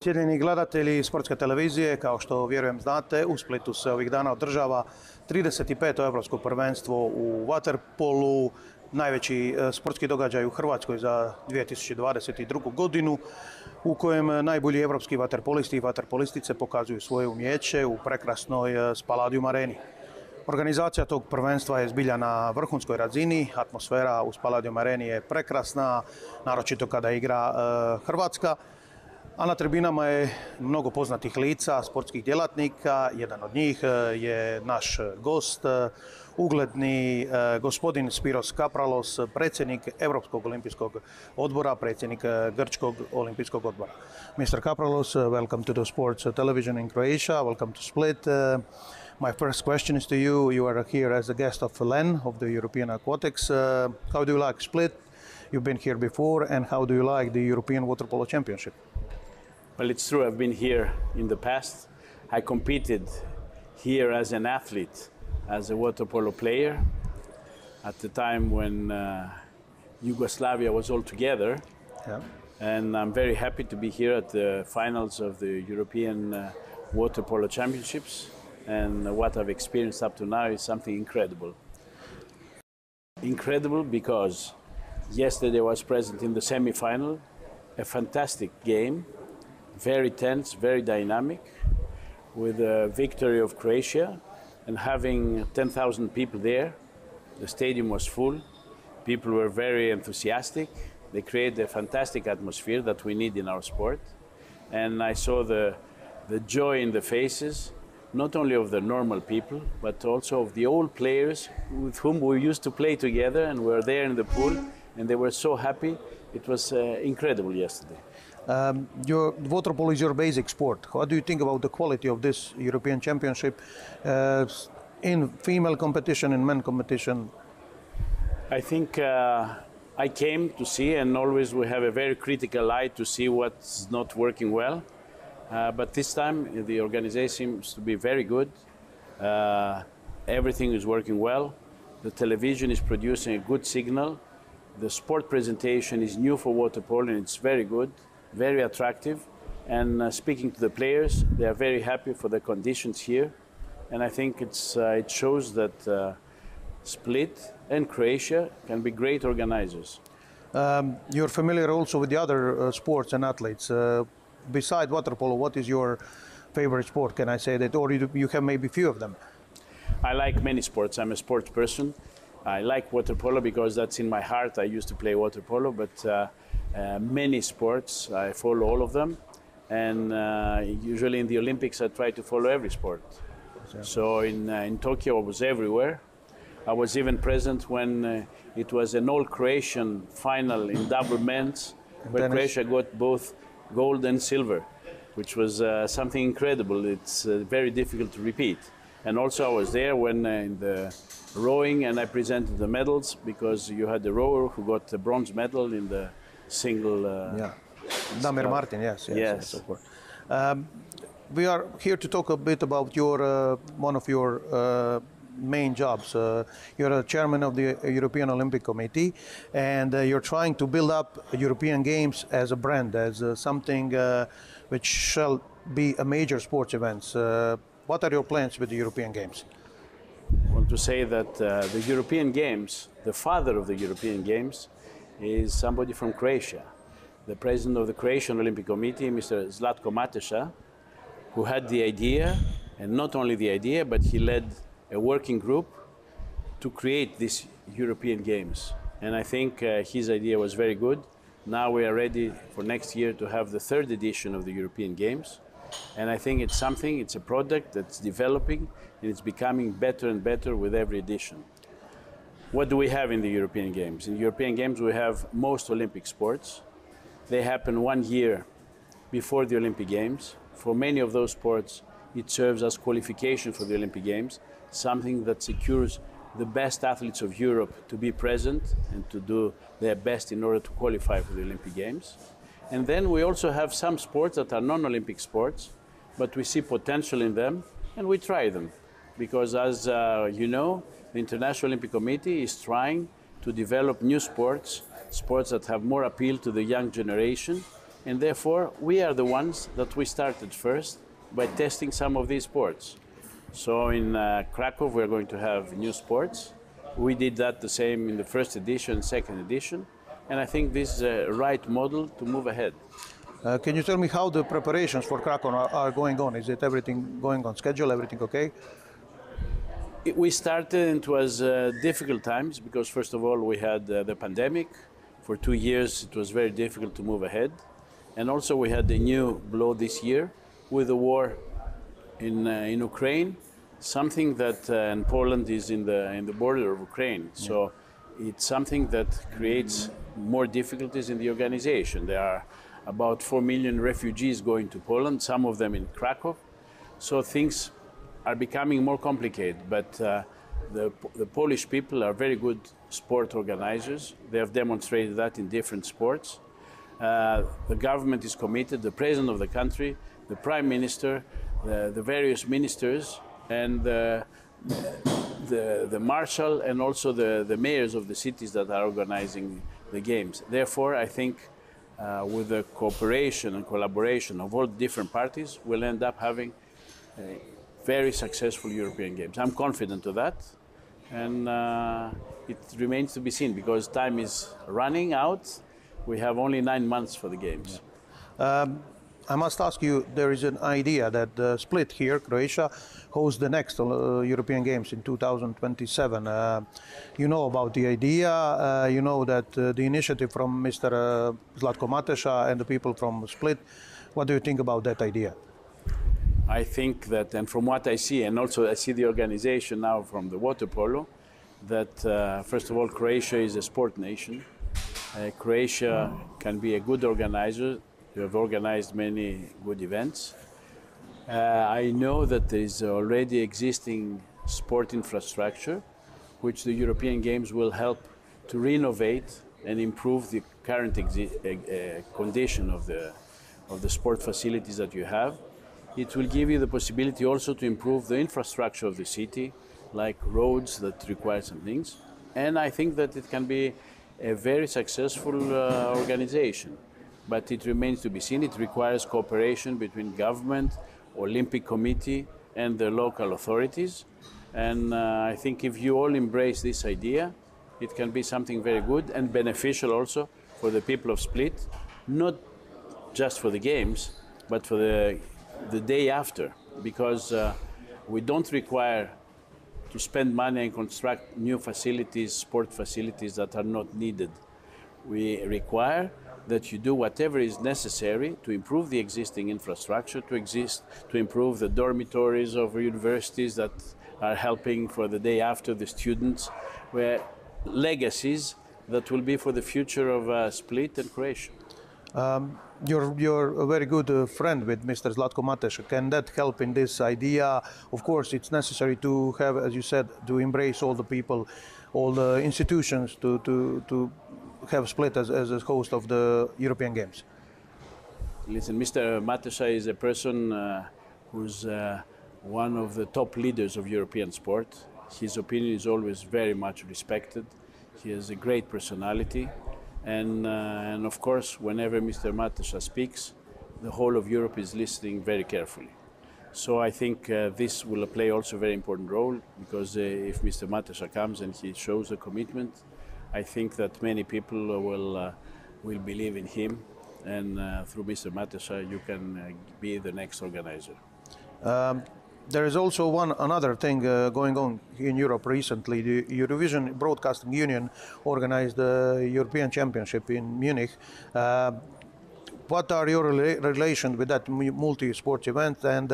Cijenjeni gledatelji sportske televizije, kao što vjerujem znate, u Splitu se ovih dana održava 35. Europsko prvenstvo u vaterpolu, najveći sportski događaj u Hrvatskoj za 2022. godinu, u kojem najbolji evropski vaterpolisti i vaterpolistice pokazuju svoje umijeće u prekrasnoj Spaladium areni. Organizacija tog prvenstva je zbilja na vrhunskoj razini, atmosfera u Spaladium areni je prekrasna, naročito kada igra Hrvatska. A na tribinama je mnogo poznatih lica, sportskih djelatnika. Jedan od njih je naš gost, ugledni gospodin Spyros Kapralos, predsjednik Europskog olimpijskog odbora, predsjednik Grčkog olimpijskog odbora. Mr. Kapralos, welcome to the sports television in Croatia, welcome to Split. My first question is to you. You are here as a guest of LEN, of the European Aquatics. How do you like Split? You've been here before, and how do you like the European Water Polo Championship? Well, it's true, I've been here in the past. I competed here as an athlete, as a water polo player, at the time when Yugoslavia was all together. Yeah. And I'm very happy to be here at the finals of the European Water Polo Championships. And what I've experienced up to now is something incredible. Incredible because yesterday I was present in the semi-final, a fantastic game, very tense, very dynamic, with a victory of Croatia and having 10,000 people there. The stadium was full. People were very enthusiastic. They created a fantastic atmosphere that we need in our sport. And I saw the joy in the faces, not only of the normal people, but also of the old players with whom we used to play together and were there in the pool, and they were so happy. It was incredible yesterday. Your water polo is your basic sport. What do you think about the quality of this European Championship in female competition and men competition? I think I came to see, and always we have a very critical eye to see what's not working well. But this time the organization seems to be very good. Everything is working well. The television is producing a good signal. The sport presentation is new for water polo, and it's very good, very attractive. And speaking to the players, they are very happy for the conditions here. And I think it shows that Split and Croatia can be great organizers. You're familiar also with the other sports and athletes. Beside water polo, what is your favorite sport? Can I say that, or you have maybe few of them? I like many sports. I'm a sports person. I like water polo because that's in my heart. I used to play water polo, but many sports, I follow all of them. And usually in the Olympics, I try to follow every sport. So in Tokyo, I was everywhere. I was even present when it was an all-Croatian final in double men's, where Croatia got both gold and silver, which was something incredible. It's very difficult to repeat. And also I was there when in the rowing, and I presented the medals, because you had the rower who got the bronze medal in the single. Damir Martin, yes, of course. We are here to talk a bit about your one of your main jobs. You're a chairman of the European Olympic Committee, and you're trying to build up European Games as a brand, as something which shall be a major sports event. What are your plans with the European Games? I want to say that the European Games, the father of the European Games, is somebody from Croatia. The president of the Croatian Olympic Committee, Mr. Zlatko Mateša, who had the idea, and not only the idea, but he led a working group to create these European Games. And I think his idea was very good. Now we are ready for next year to have the third edition of the European Games. And I think it's a product that's developing, and it's becoming better and better with every edition. What do we have in the European Games? In the European Games we have most Olympic sports. They happen 1 year before the Olympic Games. For many of those sports, it serves as qualification for the Olympic Games, something that secures the best athletes of Europe to be present and to do their best in order to qualify for the Olympic Games. And then we also have some sports that are non-Olympic sports, but we see potential in them and we try them. Because as you know, the International Olympic Committee is trying to develop new sports, sports that have more appeal to the young generation, And therefore, we are the ones that we started first by testing some of these sports. So in Krakow, we're going to have new sports. We did that the same in the first edition, second edition. And I think this is a right model to move ahead. Can you tell me how the preparations for Krakow are going on? Is it everything going on schedule, everything okay? We started, and it was difficult times because, first of all, we had the pandemic. For 2 years, it was very difficult to move ahead. And also, we had the new blow this year with the war in Ukraine, something that, and Poland is in the border of Ukraine. So it's something that creates more difficulties in the organization. There are about 4 million refugees going to Poland, some of them in Krakow. So things are becoming more complicated, but the Polish people are very good sport organizers. They have demonstrated that in different sports. The government is committed, the president of the country, the prime minister, the various ministers, and the marshal, and also the mayors of the cities that are organizing the games. Therefore, I think with the cooperation and collaboration of all different parties, we'll end up having very successful European Games. I'm confident of that, and it remains to be seen because time is running out. We have only 9 months for the Games. I must ask you, there is an idea that Split here, Croatia, hosts the next European Games in 2027. You know about the idea, you know that the initiative from Mr. Zlatko Mateša and the people from Split. What do you think about that idea? I think that, and from what I see, and also I see the organization now from the water polo, that first of all, Croatia is a sport nation. Croatia can be a good organizer. You have organized many good events. I know that there is already existing sport infrastructure, which the European Games will help to renovate and improve the current condition of the sport facilities that you have. It will give you the possibility also to improve the infrastructure of the city, like roads that require some things. And I think that it can be a very successful organization. But it remains to be seen. It requires cooperation between government, Olympic Committee, and the local authorities. And I think if you all embrace this idea, it can be something very good and beneficial also for the people of Split, not just for the Games, but for the day after, because we don't require to spend money and construct new facilities, sport facilities that are not needed. We require that you do whatever is necessary to improve the existing infrastructure, to improve the dormitories of universities that are helping for the day after the students, where legacies that will be for the future of Split and Croatia. You're a very good friend with Mr. Zlatko Mateša. Can that help in this idea? Of course, it's necessary to have, as you said, to embrace all the people, all the institutions to have Split as a host of the European Games. Listen, Mr. Mateša is a person who's one of the top leaders of European sport. His opinion is always very much respected. He has a great personality. And of course, whenever Mr. Mateša speaks, the whole of Europe is listening very carefully. So I think this will play also a very important role, because if Mr. Mateša comes and he shows a commitment, I think that many people will believe in him, and through Mr. Mateša you can be the next organizer. There is also another thing going on in Europe recently. The Eurovision Broadcasting Union organized the European Championship in Munich. What are your relations with that multi-sport event, and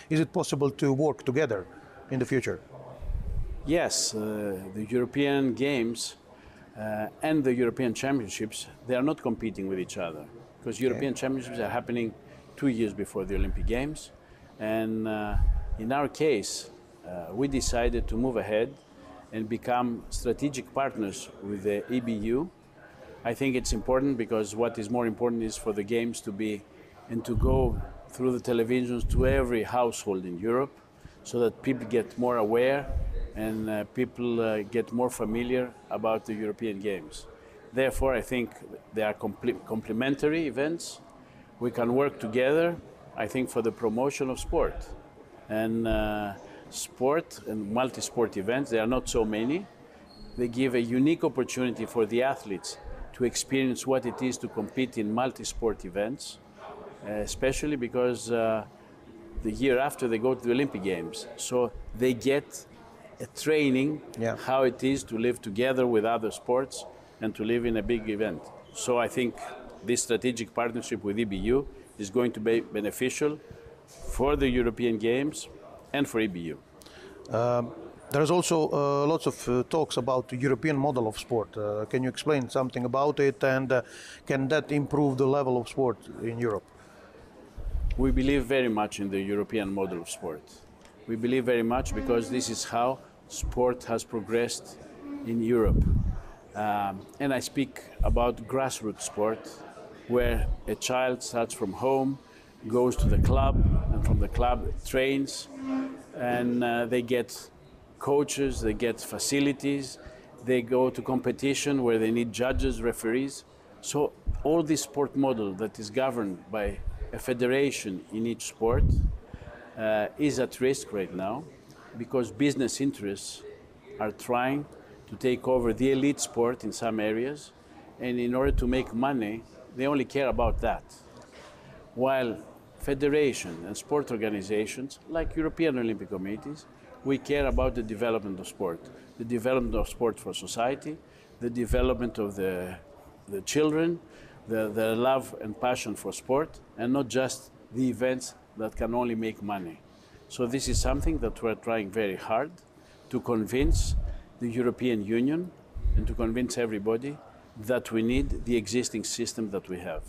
is it possible to work together in the future? Yes, the European Games and the European Championships, they are not competing with each other, because European Championships are happening 2 years before the Olympic Games. And in our case, we decided to move ahead and become strategic partners with the EBU. I think it's important because what is more important is for the Games to be and to go through the televisions to every household in Europe, so that people get more aware and people get more familiar about the European Games. Therefore, I think they are complementary events. we can work together, I think, for the promotion of sport. And sport and multi-sport events, there are not so many. They give a unique opportunity for the athletes to experience what it is to compete in multi-sport events, especially because the year after they go to the Olympic Games. So they get a training how it is to live together with other sports and to live in a big event. So I think this strategic partnership with EBU is going to be beneficial for the European Games and for EBU. There's also lots of talks about the European model of sport. Can you explain something about it, and can that improve the level of sport in Europe? We believe very much in the European model of sport. We believe very much because this is how sport has progressed in Europe. And I speak about grassroots sport, where a child starts from home, goes to the club, and from the club trains, and they get coaches, they get facilities, they go to competition where they need judges, referees. So all this sport model that is governed by a federation in each sport is at risk right now, because business interests are trying to take over the elite sport in some areas, and in order to make money, they only care about that. While federation and sport organizations, like European Olympic committees, we care about the development of sport for society, the development of the children, the love and passion for sport, and not just the events that can only make money. So this is something that we're trying very hard to convince the European Union and to convince everybody that we need the existing system that we have.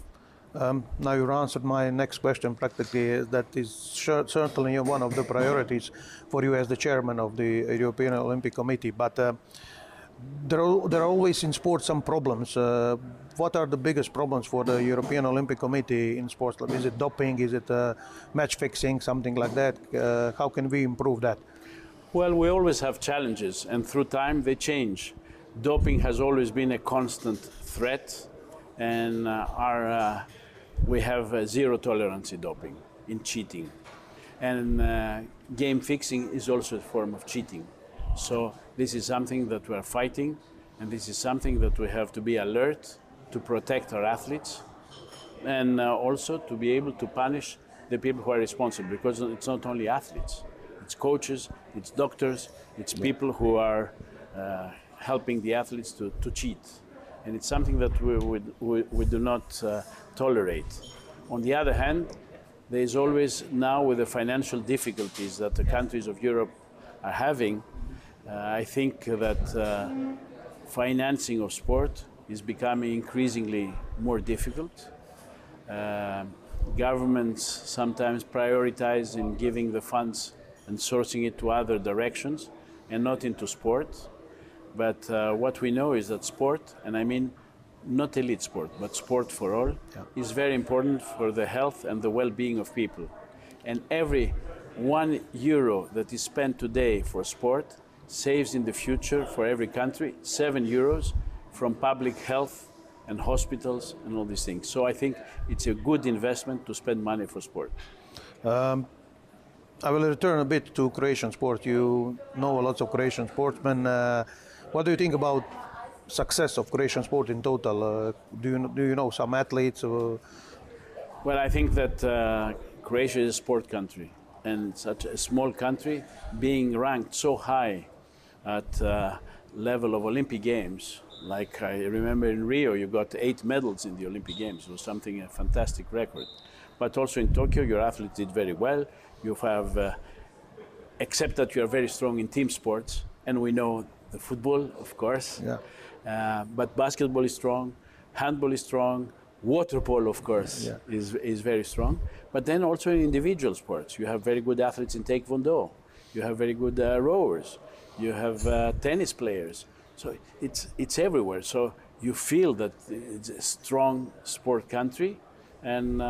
Now you answered my next question practically. That is certainly one of the priorities for you as the chairman of the European Olympic Committee. But there are always in sports some problems. What are the biggest problems for the European Olympic Committee in sports? Is it doping? Is it match fixing? Something like that? How can we improve that? Well, we always have challenges, and through time they change. Doping has always been a constant threat, and we have zero tolerance in doping, in cheating. And game fixing is also a form of cheating. So this is something that we are fighting, and this is something that we have to be alert to protect our athletes, and also to be able to punish the people who are responsible, because it's not only athletes, it's coaches, it's doctors, it's people who are helping the athletes to cheat. And it's something that we do not tolerate. On the other hand, there is always now, with the financial difficulties that the countries of Europe are having, I think that financing of sport is becoming increasingly more difficult. Governments sometimes prioritize in giving the funds and sourcing it to other directions and not into sport. But what we know is that sport, and I mean not elite sport, but sport for all, is very important for the health and the well-being of people. And every €1 that is spent today for sport saves in the future for every country €7 from public health and hospitals and all these things. So I think it's a good investment to spend money for sport. I will return a bit to Croatian sport. You know lots of Croatian sportsmen. What do you think about success of Croatian sport in total? Do you know some athletes? Well, I think that Croatia is a sport country, and such a small country being ranked so high at level of Olympic Games. Like I remember in Rio, you got 8 medals in the Olympic Games. It was something, a fantastic record. But also in Tokyo, your athletes did very well. You have, except that you are very strong in team sports, and we know the football, of course. Yeah. But basketball is strong, handball is strong, water polo, of course, is very strong. But then also in individual sports, you have very good athletes in taekwondo. You have very good rowers. You have tennis players. So it's everywhere. So you feel that it's a strong sport country. And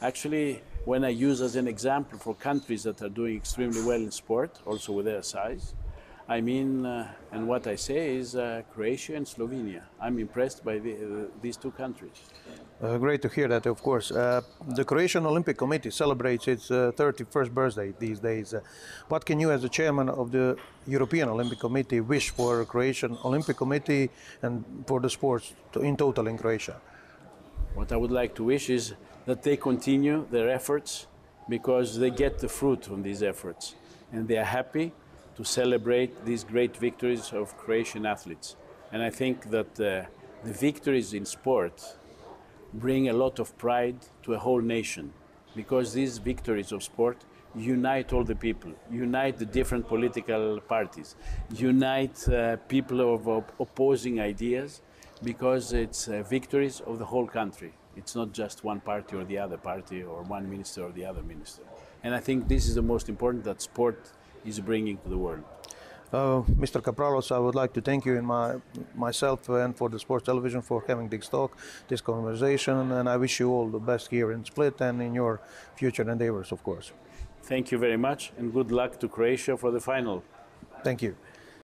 actually, when I use as an example for countries that are doing extremely well in sport, also with their size, I mean, and what I say is Croatia and Slovenia. I'm impressed by these two countries. Great to hear that, of course. The Croatian Olympic Committee celebrates its 31st birthday these days. What can you, as the chairman of the European Olympic Committee, wish for the Croatian Olympic Committee and for the sports in total in Croatia? What I would like to wish is that they continue their efforts, because they get the fruit from these efforts, and they are happy to celebrate these great victories of Croatian athletes. And I think that the victories in sport bring a lot of pride to a whole nation, because these victories of sport unite all the people, unite the different political parties, unite people of opposing ideas, because it's victories of the whole country. It's not just one party or the other party, or one minister or the other minister. And I think this is the most important that sport is bringing to the world. Mr. Kapralos, I would like to thank you in myself and for the sports television for having this talk, this conversation, and I wish you all the best here in Split and in your future endeavors, of course. Thank you very much, and good luck to Croatia for the final. Thank you.